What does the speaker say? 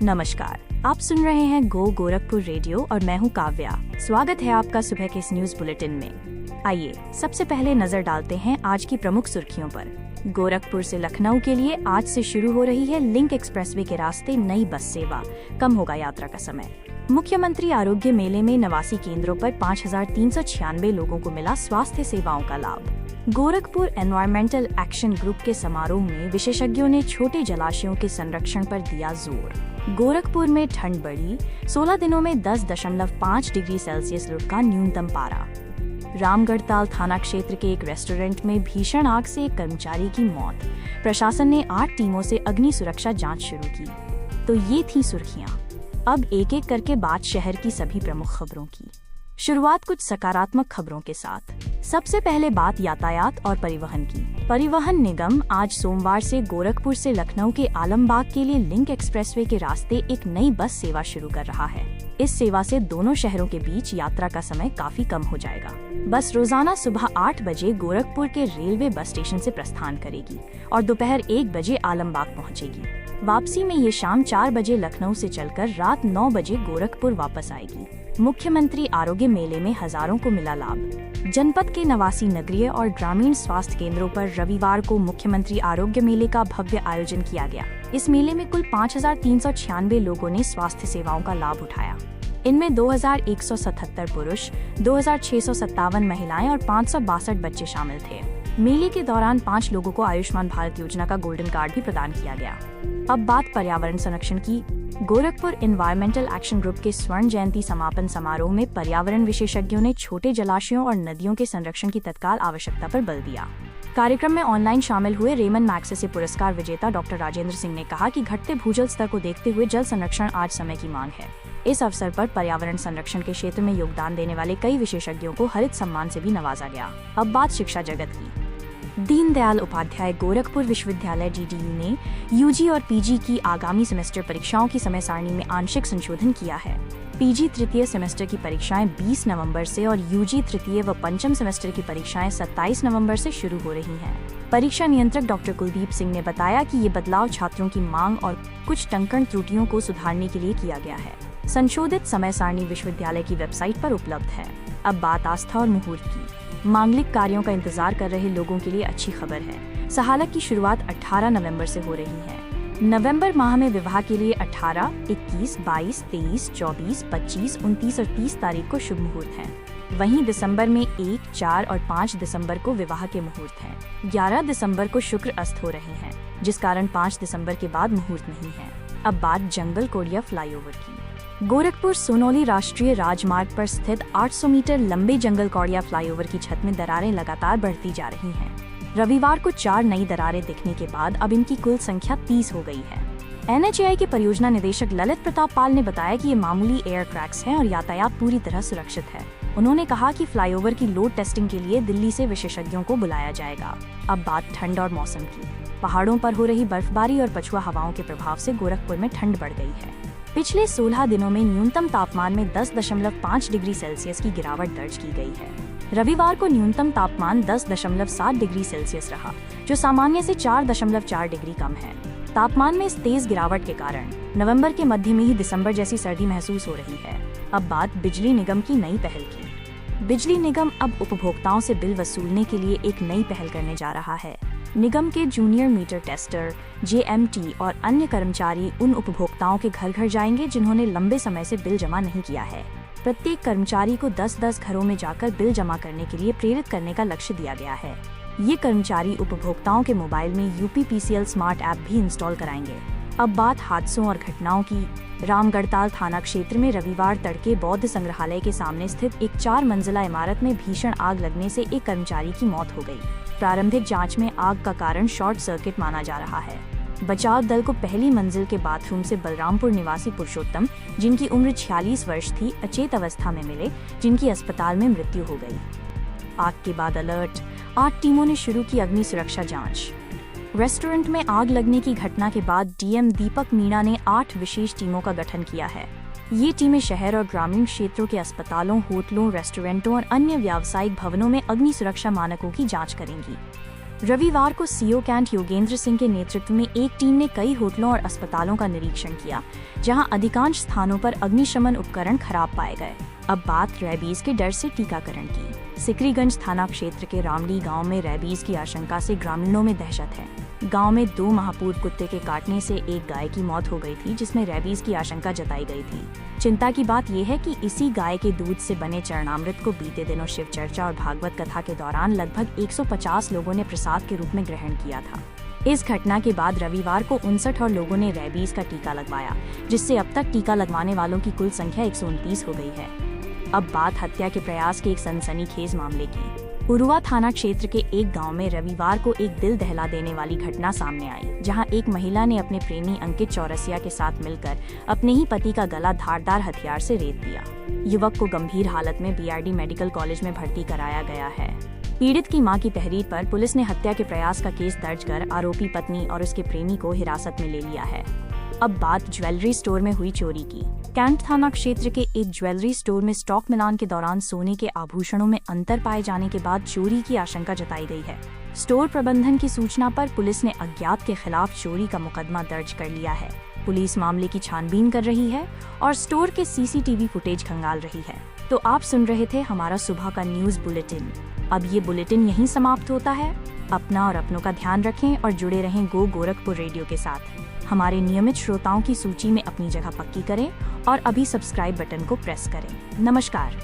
नमस्कार, आप सुन रहे हैं गो गोरखपुर रेडियो और मैं हूं काव्या। स्वागत है आपका सुबह के इस न्यूज बुलेटिन में। आइए सबसे पहले नजर डालते हैं आज की प्रमुख सुर्खियों पर। गोरखपुर से लखनऊ के लिए आज से शुरू हो रही है लिंक एक्सप्रेसवे के रास्ते नई बस सेवा, कम होगा यात्रा का समय। मुख्यमंत्री आरोग्य मेले में 89 केंद्रों पर 5,396 लोगों को मिला स्वास्थ्य सेवाओं का लाभ। गोरखपुर एनवायरमेंटल एक्शन ग्रुप के समारोह में विशेषज्ञों ने छोटे जलाशयों के संरक्षण पर दिया जोर। गोरखपुर में ठंड बढ़ी, 16 दिनों में 10.5 डिग्री सेल्सियस लुढ़का न्यूनतम पारा। रामगढ़ताल थाना क्षेत्र के एक रेस्टोरेंट में भीषण आग से एक कर्मचारी की मौत। प्रशासन ने 8 टीमों से अग्नि सुरक्षा जांच शुरू की। तो ये थी सुर्खियां। अब एक एक करके बात शहर की सभी प्रमुख खबरों की। शुरुआत कुछ सकारात्मक खबरों के साथ। सबसे पहले बात यातायात और परिवहन की। परिवहन निगम आज सोमवार से गोरखपुर से लखनऊ के आलमबाग के लिए लिंक एक्सप्रेसवे के रास्ते एक नई बस सेवा शुरू कर रहा है। इस सेवा से दोनों शहरों के बीच यात्रा का समय काफी कम हो जाएगा। बस रोजाना सुबह 8 बजे गोरखपुर के रेलवे बस स्टेशन से प्रस्थान करेगी और दोपहर 1 बजे आलमबाग पहुंचेगी। वापसी में ये शाम 4 बजे लखनऊ से चलकर रात 9 बजे गोरखपुर वापस आएगी। मुख्यमंत्री आरोग्य मेले में हजारों को मिला लाभ। जनपद के 89 नगरीय और ग्रामीण स्वास्थ्य केंद्रों पर रविवार को मुख्यमंत्री आरोग्य मेले का भव्य आयोजन किया गया। इस मेले में कुल 5,396 लोगों ने स्वास्थ्य सेवाओं का लाभ उठाया। इनमें 2,177 पुरुष, 2,657 महिलाएं और 562 बच्चे शामिल थे। मेले के दौरान 5 लोगों को आयुष्मान भारत योजना का गोल्डन कार्ड भी प्रदान किया गया। अब बात पर्यावरण संरक्षण की। गोरखपुर एनवायरमेंटल एक्शन ग्रुप के स्वर्ण जयंती समापन समारोह में पर्यावरण विशेषज्ञों ने छोटे जलाशयों और नदियों के संरक्षण की तत्काल आवश्यकता पर बल दिया। कार्यक्रम में ऑनलाइन शामिल हुए रेमन मैग्सेसे पुरस्कार विजेता डॉक्टर राजेंद्र सिंह ने कहा कि घटते भूजल स्तर को देखते हुए जल संरक्षण आज समय की मांग है। इस अवसर पर पर्यावरण संरक्षण के क्षेत्र में योगदान देने वाले कई विशेषज्ञों को हरित सम्मान से भी नवाजा गया। अब बात शिक्षा जगत की। दीनदयाल उपाध्याय गोरखपुर विश्वविद्यालय DDU ने UG और PG की आगामी सेमेस्टर परीक्षाओं की समय सारणी में आंशिक संशोधन किया है। PG तृतीय सेमेस्टर की परीक्षाएं 20 नवंबर से और UG तृतीय व पंचम सेमेस्टर की परीक्षाएं 27 नवंबर से शुरू हो रही हैं। परीक्षा नियंत्रक डॉक्टर कुलदीप सिंह ने बताया कि ये बदलाव छात्रों की मांग और कुछ टंकण त्रुटियों को सुधारने के लिए किया गया है। संशोधित समय सारणी विश्वविद्यालय की वेबसाइट पर उपलब्ध है। अब बात आस्था और मुहूर्त की। मांगलिक कार्यों का इंतजार कर रहे लोगों के लिए अच्छी खबर है। सहालक की शुरुआत 18 नवंबर से हो रही है। नवंबर माह में विवाह के लिए 18, 21, 22, 23, 24, 25, 29 और 30 तारीख को शुभ मुहूर्त है। वहीं दिसंबर में 1, 4 और 5 दिसंबर को विवाह के मुहूर्त हैं। 11 दिसंबर को शुक्र अस्त हो रहे हैं, जिस कारण 5 दिसंबर के बाद मुहूर्त नहीं है। अब बात जंगल कोडिया फ्लाईओवर की। गोरखपुर सोनौली राष्ट्रीय राजमार्ग पर स्थित 800 मीटर लंबे जंगल कौड़िया फ्लाईओवर की छत में दरारें लगातार बढ़ती जा रही हैं। रविवार को 4 नई दरारें दिखने के बाद अब इनकी कुल संख्या 30 हो गई है। NHAI के परियोजना निदेशक ललित प्रताप पाल ने बताया कि ये मामूली एयर क्रैक्स हैं और यातायात पूरी तरह सुरक्षित है। उन्होंने कहा कि फ्लाईओवर की लोड टेस्टिंग के लिए दिल्ली से विशेषज्ञों को बुलाया जाएगा। अब बात ठंड और मौसम की। पहाड़ों पर हो रही बर्फबारी और पछुआ हवाओं के प्रभाव से गोरखपुर में ठंड बढ़ गई है। पिछले 16 दिनों में न्यूनतम तापमान में 10.5 डिग्री सेल्सियस की गिरावट दर्ज की गई है। रविवार को न्यूनतम तापमान 10.7 डिग्री सेल्सियस रहा, जो सामान्य से 4.4 डिग्री कम है। तापमान में इस तेज गिरावट के कारण नवंबर के मध्य में ही दिसंबर जैसी सर्दी महसूस हो रही है। अब बात बिजली निगम की नई पहल की। बिजली निगम अब उपभोक्ताओं से बिल वसूलने के लिए एक नई पहल करने जा रहा है। निगम के जूनियर मीटर टेस्टर, JMT और अन्य कर्मचारी उन उपभोक्ताओं के घर घर जाएंगे जिन्होंने लंबे समय से बिल जमा नहीं किया है। प्रत्येक कर्मचारी को 10-10 घरों में जाकर बिल जमा करने के लिए प्रेरित करने का लक्ष्य दिया गया है। ये कर्मचारी उपभोक्ताओं के मोबाइल में UPPCL स्मार्ट ऐप भी इंस्टॉल कराएंगे। अब बात हादसों और घटनाओं की। रामगढ़ताल थाना क्षेत्र में रविवार तड़के बौद्ध संग्रहालय के सामने स्थित एक 4 मंजिला इमारत में भीषण आग लगने से एक कर्मचारी की मौत हो गई। प्रारंभिक जांच में आग का कारण शॉर्ट सर्किट माना जा रहा है। बचाव दल को पहली मंजिल के बाथरूम से बलरामपुर निवासी पुरुषोत्तम, जिनकी उम्र 46 वर्ष थी, अचेत अवस्था में मिले, जिनकी अस्पताल में मृत्यु हो गई। आग के बाद अलर्ट। 8 टीमों ने शुरू की अग्नि सुरक्षा जांच। रेस्टोरेंट में आग लगने की घटना के बाद DM दीपक मीणा ने 8 विशेष टीमों का गठन किया है। ये टीमें शहर और ग्रामीण क्षेत्रों के अस्पतालों, होटलों, रेस्टोरेंटों और अन्य व्यावसायिक भवनों में अग्नि सुरक्षा मानकों की जांच करेंगी। रविवार को सीओ कैंट योगेंद्र सिंह के नेतृत्व में एक टीम ने कई होटलों और अस्पतालों का निरीक्षण किया, जहां अधिकांश स्थानों पर अग्निशमन उपकरण खराब पाए गए। अब बात रैबीज के डर से टीकाकरण की। सिकरीगंज थाना क्षेत्र के रामडी गांव में रैबीज की आशंका से ग्रामीणों में दहशत है। गांव में 2 माह पूर्व कुत्ते के काटने से एक गाय की मौत हो गई थी, जिसमें रैबीज की आशंका जताई गई थी। चिंता की बात यह है कि इसी गाय के दूध से बने चरणामृत को बीते दिनों शिव चर्चा और भागवत कथा के दौरान लगभग 150 लोगों ने प्रसाद के रूप में ग्रहण किया था। इस घटना के बाद रविवार को 59 और लोगों ने रैबीज का टीका लगवाया, जिससे अब तक टीका लगवाने वालों की कुल संख्या 129 हो गई है। अब बात हत्या के प्रयास के एक सनसनीखेज मामले की। उरुआ थाना क्षेत्र के एक गांव में रविवार को एक दिल दहला देने वाली घटना सामने आई, जहां एक महिला ने अपने प्रेमी अंकित चौरसिया के साथ मिलकर अपने ही पति का गला धारदार हथियार से रेत दिया। युवक को गंभीर हालत में बीआरडी मेडिकल कॉलेज में भर्ती कराया गया है। पीड़ित की मां की तहरीर पर पुलिस ने हत्या के प्रयास का केस दर्ज कर आरोपी पत्नी और उसके प्रेमी को हिरासत में ले लिया है। अब बात ज्वेलरी स्टोर में हुई चोरी की। कैंट थाना क्षेत्र के एक ज्वेलरी स्टोर में स्टॉक मिलान के दौरान सोने के आभूषणों में अंतर पाए जाने के बाद चोरी की आशंका जताई गई है। स्टोर प्रबंधन की सूचना पर पुलिस ने अज्ञात के खिलाफ चोरी का मुकदमा दर्ज कर लिया है। पुलिस मामले की छानबीन कर रही है और स्टोर के सीसीटीवी फुटेज खंगाल रही है। तो आप सुन रहे थे हमारा सुबह का न्यूज बुलेटिन। अब ये बुलेटिन यहीं समाप्त होता है। अपना और अपनों का ध्यान रखें और जुड़े रहें गो गोरखपुर रेडियो के साथ। हमारे नियमित श्रोताओं की सूची में अपनी जगह पक्की करें और अभी सब्सक्राइब बटन को प्रेस करें। नमस्कार।